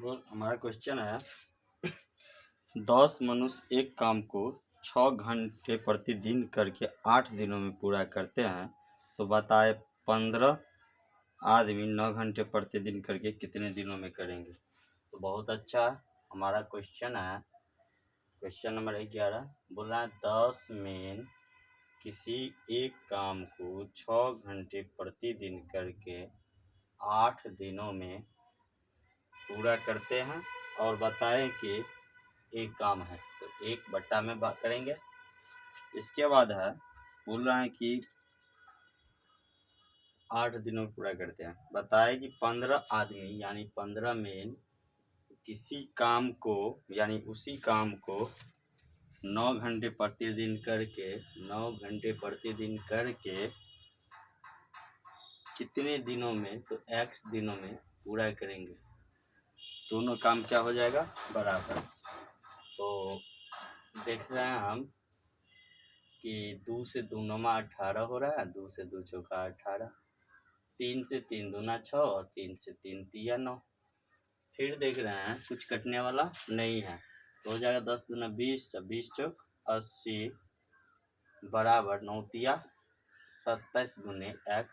हमारा क्वेश्चन है 10 मनुष्य एक काम को 6 घंटे प्रतिदिन करके 8 दिनों में पूरा करते हैं, तो बताए 15 आदमी 9 घंटे प्रतिदिन करके कितने दिनों में करेंगे। तो बहुत अच्छा हमारा क्वेश्चन है। क्वेश्चन नंबर 11 बोला 10 में किसी एक काम को 6 घंटे प्रतिदिन करके 8 दिनों में पूरा करते हैं और बताएं कि एक काम है, तो 1/8 में बात करेंगे। इसके बाद है बोल रहा है कि 8 दिनों में पूरा करते हैं। बताए कि 15 आदमी यानी 15 में किसी काम को यानी उसी काम को 9 घंटे प्रतिदिन करके 9 घंटे प्रतिदिन करके कितने दिनों में, तो x दिनों में पूरा करेंगे। दोनों काम क्या हो जाएगा, बराबर। तो देख रहे हैं हम कि 2 से 2 9 18 हो रहा है, 2 से 2 चौका 18, 3 से 3 दूना 6 और 3 से 3 तिया 9। फिर देख रहे हैं कुछ कटने वाला नहीं है, तो हो जाएगा 10 दूना 20, 20 चौक 80 बराबर 9 तिया 27 गुने x।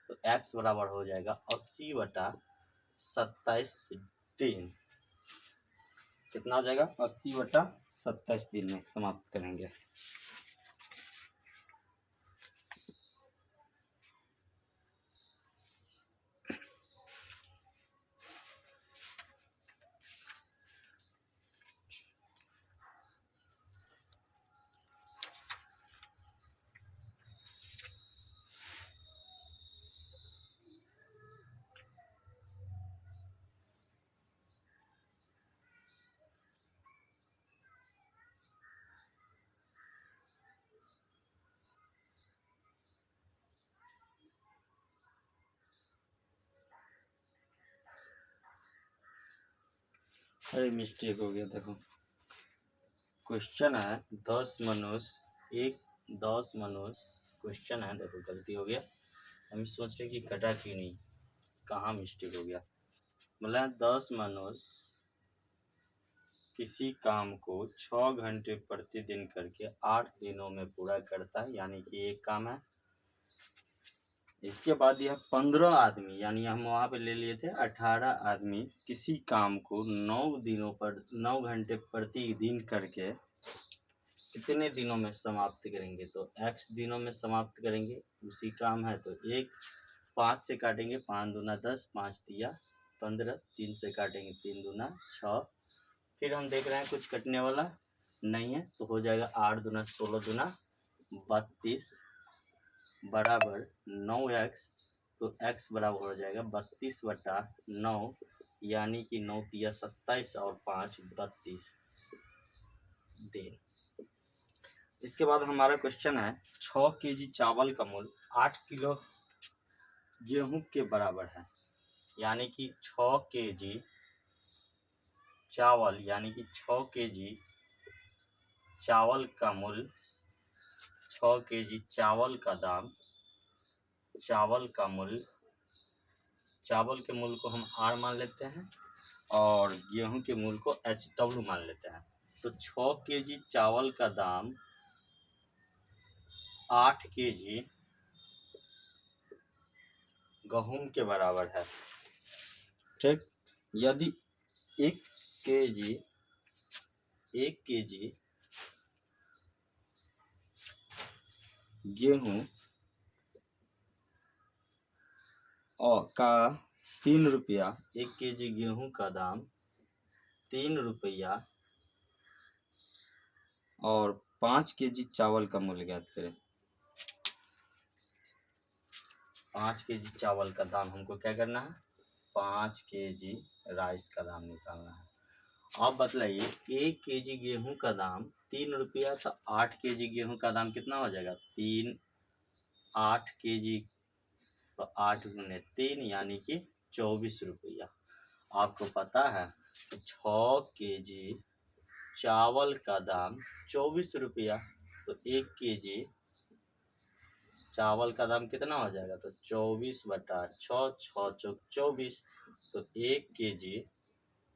तो x बराबर हो जाएगा 80/27 दिन। कितना हो जाएगा, 80/27 दिन में समाप्त करेंगे। अरे मिस्टेक हो गया, देखो क्वेश्चन है 10 मनुष्य क्वेश्चन है, देखो गलती हो गया। हम सोच रहे कि कटा क्यों नहीं, कहाँ मिस्टेक हो गया। मतलब 10 मनुष्य किसी काम को 6 घंटे प्रतिदिन करके 8 दिनों में पूरा करता है, यानी कि एक काम है। इसके बाद यह 15 आदमी यानी हम वहाँ पे ले लिए थे 18 आदमी किसी काम को 9 घंटे प्रतिदिन करके कितने दिनों में समाप्त करेंगे। तो x दिनों में समाप्त करेंगे, उसी काम है। तो 5 से काटेंगे, 5 दूना 10, 5 तिया 15, 3 से काटेंगे 3 दूना 6। फिर हम देख रहे हैं कुछ कटने वाला नहीं है, तो हो जाएगा 8 दूना 16 दूना 32 बराबर 9x। तो x बराबर हो जाएगा 32/9, यानी कि 9 तिया 27 और 5 32 दिन। इसके बाद हमारा क्वेश्चन है 6 केजी चावल का मूल्य 8 किलो गेहूं के बराबर है, यानी कि 6 केजी चावल यानी कि 6 केजी चावल का मूल्य, 6 केजी चावल का दाम, चावल का मूल्य, चावल के मूल्य को हम R मान लेते हैं और गेहूं के मूल्य को HW मान लेते हैं। तो 6 केजी चावल का दाम 8 केजी गेहूं के बराबर है, ठीक। यदि 1 केजी गेहूं और का 3 रुपया, 1 केजी गेहूं का दाम 3 रुपया और 5 केजी चावल का मूल्य ज्ञात करें। 5 केजी चावल का दाम हमको क्या करना है, 5 केजी राइस का दाम निकालना है। अब बतलाइए 1 केजी गेहूं का दाम 3 रुपया, तो 8 केजी गेहूं का दाम कितना हो जाएगा, 8 केजी, तो 8 गुने 3 यानी कि 24 रुपया। आपको पता है कि 6 केजी चावल का दाम 24 रुपया, तो 1 केजी चावल का दाम कितना हो जाएगा, तो 24/6, 6 चौक 24। तो 1 केजी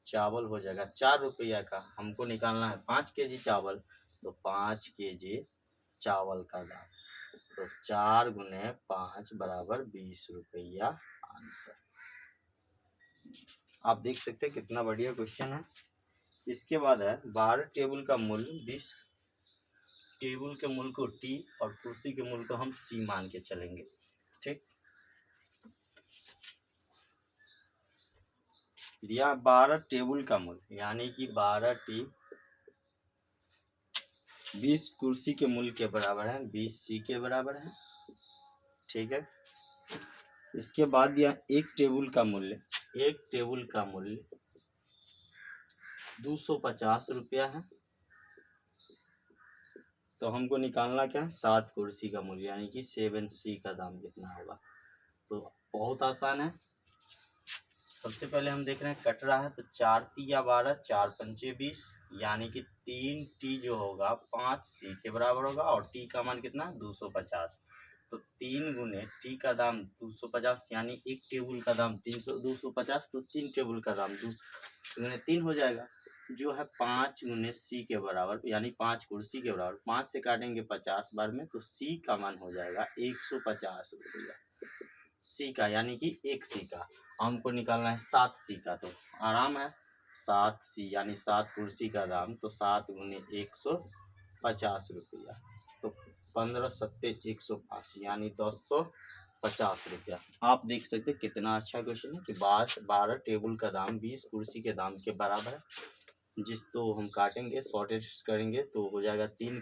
चावल हो जाएगा 4 रुपया का। हमको निकालना है 5 केजी चावल, तो 5 केजी चावल का दाम, तो 4 गुने 5 बराबर 20 रुपया आंसर। आप देख सकते हैं कितना बढ़िया क्वेश्चन है। इसके बाद है 12 टेबल का मूल्य 20, टेबल के मूल्य को टी और कुर्सी के मूल्य को हम सी मान के चलेंगे। ठीक, दिया 12 टेबल का मूल्य यानी कि 12 टी 20 कुर्सी के मूल्य के बराबर है, 20 सी के बराबर है। ठीक है, इसके बाद दिया एक टेबल का मूल्य, एक टेबल का मूल्य 250 रुपया है। तो हमको निकालना क्या है, 7 कुर्सी का मूल्य यानी कि 7C का दाम कितना होगा। तो बहुत आसान है। सबसे पहले हम देख रहे हैं कट रहा है, तो 4 तिया 12, 4 पंचे 20, यानी कि 3 टी जो होगा 5C के बराबर होगा, और टी का मान कितना 250। तो 3 गुने टी का दाम 250 यानी एक टेबल का दाम 250, तो 3 टेबल का दाम 2 गुने 3 हो जाएगा, जो है 5 गुने सी के बराबर, यानी 5 कुर्सी के बराबर। 5 से काटेंगे 50 बार में, तो सी का मान हो जाएगा 150 रुपया सी का, यानी कि 1 सी का। हमको निकालना है 7 सी का, तो आराम है 7 सी यानी 7 कुर्सी का दाम, तो 7 गुने 150 रुपया, तो 15 सत्ते 105 यानी 1050 रुपया। आप देख सकते हैं कितना अच्छा क्वेश्चन है कि 12 टेबल का दाम 20 कुर्सी के दाम के बराबर है। जिस तो हम काटेंगे शॉर्टेज करेंगे तो हो जाएगा 3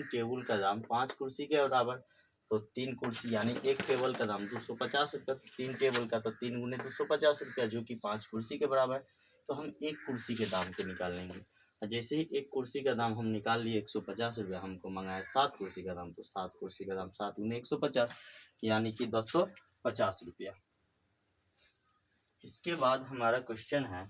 टेबल का दाम 5 कुर्सी के बराबर, तो 3 कुर्सी यानी एक टेबल का दाम 250 रुपया, 3 टेबल का तो 3 गुने 250 रुपया, जो कि 5 कुर्सी के बराबर है। तो हम एक कुर्सी के दाम को निकाल लेंगे। जैसे ही एक कुर्सी का दाम हम निकाल लिए 150 रुपया, हमको मंगाया 7 कुर्सी का दाम, तो 7 कुर्सी का दाम 7 गुने 150 यानी कि 1050 रुपया। इसके बाद हमारा क्वेश्चन है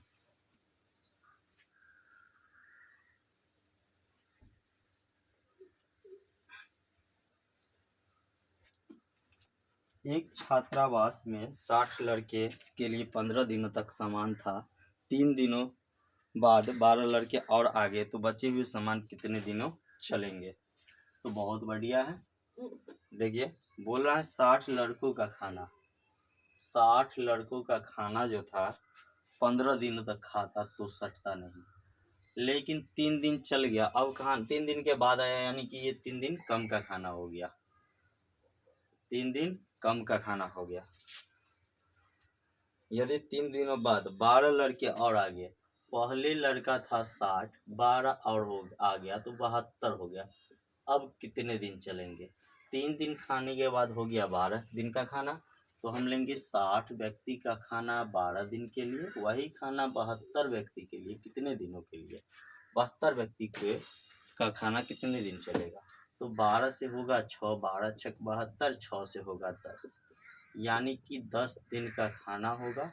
एक छात्रावास में 60 लड़के के लिए 15 दिनों तक सामान था। 3 दिनों बाद 12 लड़के और आ गए, तो बचे हुए सामान कितने दिनों चलेंगे। तो बहुत बढ़िया है। देखिए बोल रहा है 60 लड़कों का खाना, 60 लड़कों का खाना जो था 15 दिनों तक खाता तो सटता नहीं, लेकिन 3 दिन चल गया। अब खान 3 दिन के बाद आया, यानी कि ये 3 दिन कम का खाना हो गया, 3 दिन कम का खाना हो गया। यदि 3 दिनों बाद 12 लड़के और आ गए, पहले लड़का था 60, 12 और आ गया तो 72 हो गया। अब कितने दिन चलेंगे। 3 दिन खाने के बाद हो गया 12 दिन का खाना, तो हम लेंगे 60 व्यक्ति का खाना 12 दिन के लिए, वही खाना 72 व्यक्ति के लिए कितने दिनों के लिए। 72 व्यक्ति का खाना कितने दिन चलेगा। तो 12 से होगा 6, 12 छक 72, 6 से होगा 10, यानी कि 10 दिन का खाना होगा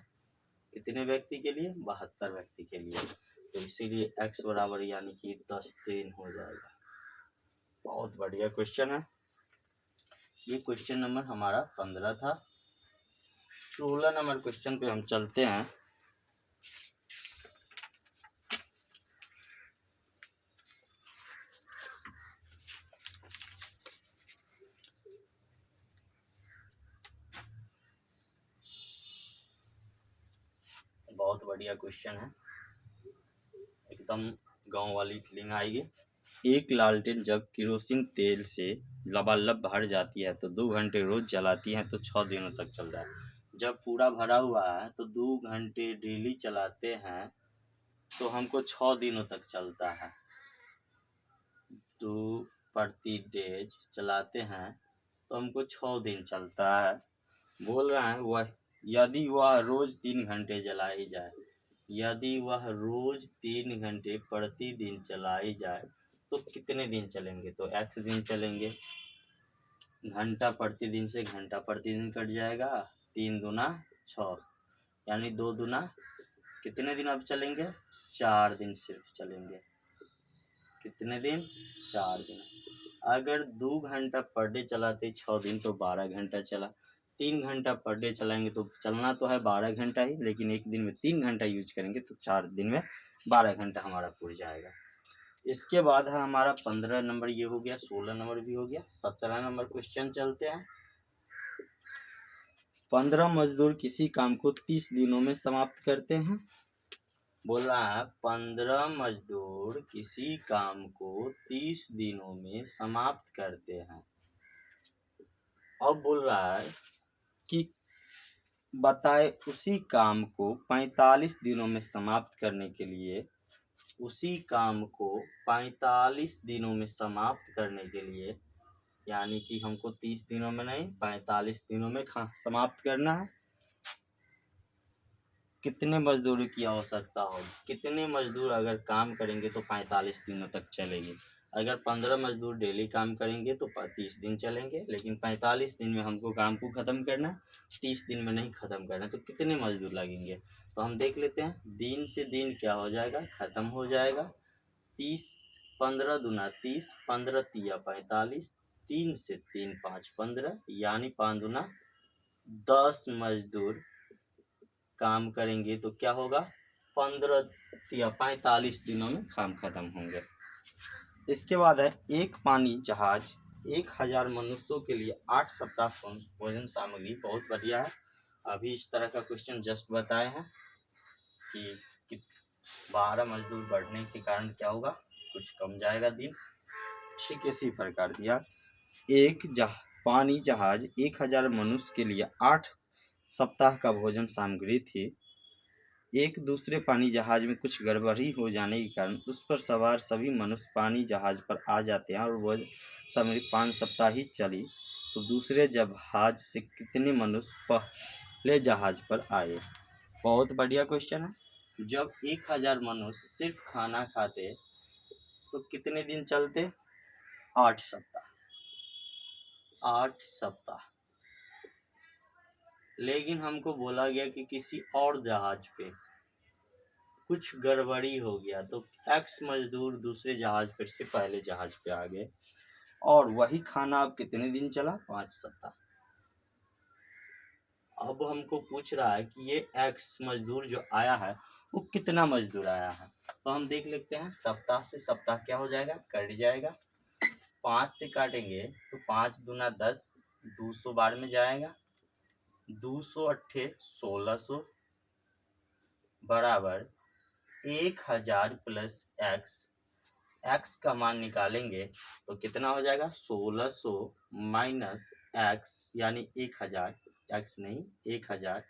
कितने व्यक्ति के लिए, 72 व्यक्ति के लिए। तो इसीलिए x बराबर यानी कि 10 दिन हो जाएगा। बहुत बढ़िया क्वेश्चन है। ये क्वेश्चन नंबर हमारा 15 था। 16 नंबर क्वेश्चन पे हम चलते हैं। बहुत बढ़िया क्वेश्चन है, एकदम गांव वाली फीलिंग आएगी। एक लालटेन जब केरोसिन तेल से लबालब भर जाती है तो 2 घंटे रोज जलाती है तो 6 दिनों तक चल रहा है। जब पूरा भरा हुआ है तो 2 घंटे डेली चलाते हैं तो हमको 6 दिनों तक चलता है। 2 प्रति डेज चलाते हैं तो हमको 6 दिन चलता है। बोल रहा है वह यदि वह रोज 3 घंटे जलाई जाए, यदि वह रोज 3 घंटे प्रतिदिन चलाई जाए तो कितने दिन चलेंगे। तो x दिन चलेंगे, घंटा प्रतिदिन से घंटा प्रतिदिन कट जाएगा, 3 दूना 6 यानी 2 दूना कितने दिन अब चलेंगे, 4 दिन सिर्फ चलेंगे। कितने दिन, 4 दिन। अगर 2 घंटा पर डे चलाते 6 दिन तो 12 घंटा चला, 3 घंटा पर डे चलाएंगे तो चलना तो है 12 घंटा ही, लेकिन एक दिन में 3 घंटा यूज करेंगे तो 4 दिन में 12 घंटा हमारा पूरा जाएगा। इसके बाद है हमारा 15 नंबर ये हो गया, 16 नंबर भी हो गया। 17 नंबर क्वेश्चन चलते हैं। 15 मजदूर किसी काम को 30 दिनों में समाप्त करते हैं। बोल रहा है 15 मजदूर किसी काम को 30 दिनों में समाप्त करते हैं। अब बोल रहा है कि बताए उसी काम को 45 दिनों में समाप्त करने के लिए, उसी काम को 45 दिनों में समाप्त करने के लिए, यानी कि हमको 30 दिनों में नहीं 45 दिनों में समाप्त करना है। कितने मजदूर की आवश्यकता होगी, कितने मजदूर अगर काम करेंगे तो 45 दिनों तक चलेगी। अगर 15 मजदूर डेली काम करेंगे तो 30 दिन चलेंगे, लेकिन 45 दिन में हमको काम को ख़त्म करना, 30 दिन में नहीं ख़त्म करना, तो कितने मजदूर लगेंगे। तो हम देख लेते हैं, दिन से दिन क्या हो जाएगा, ख़त्म हो जाएगा। 30 15 दूना 30, 15 तिया 45, 3 से 3 5 15, यानी 5 दूना 10 मजदूर काम करेंगे तो क्या होगा, 15 या 45 दिनों में काम खत्म होंगे। इसके बाद है एक पानी जहाज 1000 मनुष्यों के लिए 8 सप्ताह भोजन सामग्री। बहुत बढ़िया है। अभी इस तरह का क्वेश्चन जस्ट बताए हैं कि 12 मजदूर बढ़ने के कारण क्या होगा, कुछ कम जाएगा दिन। ठीक इसी प्रकार दिया, पानी जहाज 1000 मनुष्य के लिए 8 सप्ताह का भोजन सामग्री थी। एक दूसरे पानी जहाज में कुछ गड़बड़ी हो जाने के कारण उस पर सवार सभी मनुष्य पानी जहाज पर आ जाते हैं और वह सामग्री 5 सप्ताह ही चली, तो दूसरे जहाज से कितने मनुष्य पहले जहाज पर आए। बहुत बढ़िया क्वेश्चन है। जब 1000 मनुष्य सिर्फ खाना खाते तो कितने दिन चलते, 8 सप्ताह। 8 सप्ताह। लेकिन हमको बोला गया कि किसी और जहाज पे कुछ गड़बड़ी हो गया तो एक्स मजदूर दूसरे जहाज पर से पहले जहाज पे आ गए, और वही खाना अब कितने दिन चला, 5 सप्ताह। अब हमको पूछ रहा है कि ये एक्स मजदूर जो आया है वो कितना मजदूर आया है। तो हम देख लेते हैं, सप्ताह से सप्ताह क्या हो जाएगा, कट जाएगा। 5 से काटेंगे तो 5 दूना 10, 200 बार में जाएगा, 200 अट्ठे 1600 बराबर 1000 प्लस एक्स। एक्स का मान निकालेंगे तो कितना हो जाएगा, 1600 माइनस एक्स यानी 1000, एक्स नहीं 1000,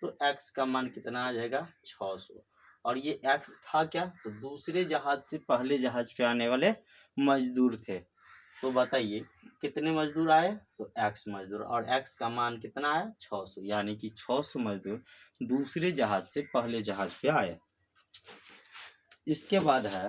तो एक्स का मान कितना आ जाएगा, 600। और ये एक्स था क्या, तो दूसरे जहाज से पहले जहाज पे आने वाले मजदूर थे। तो बताइए कितने मजदूर आए, तो एक्स मजदूर, और एक्स का मान कितना आया, 600, यानी कि 600 मजदूर दूसरे जहाज से पहले जहाज पे आए। इसके बाद है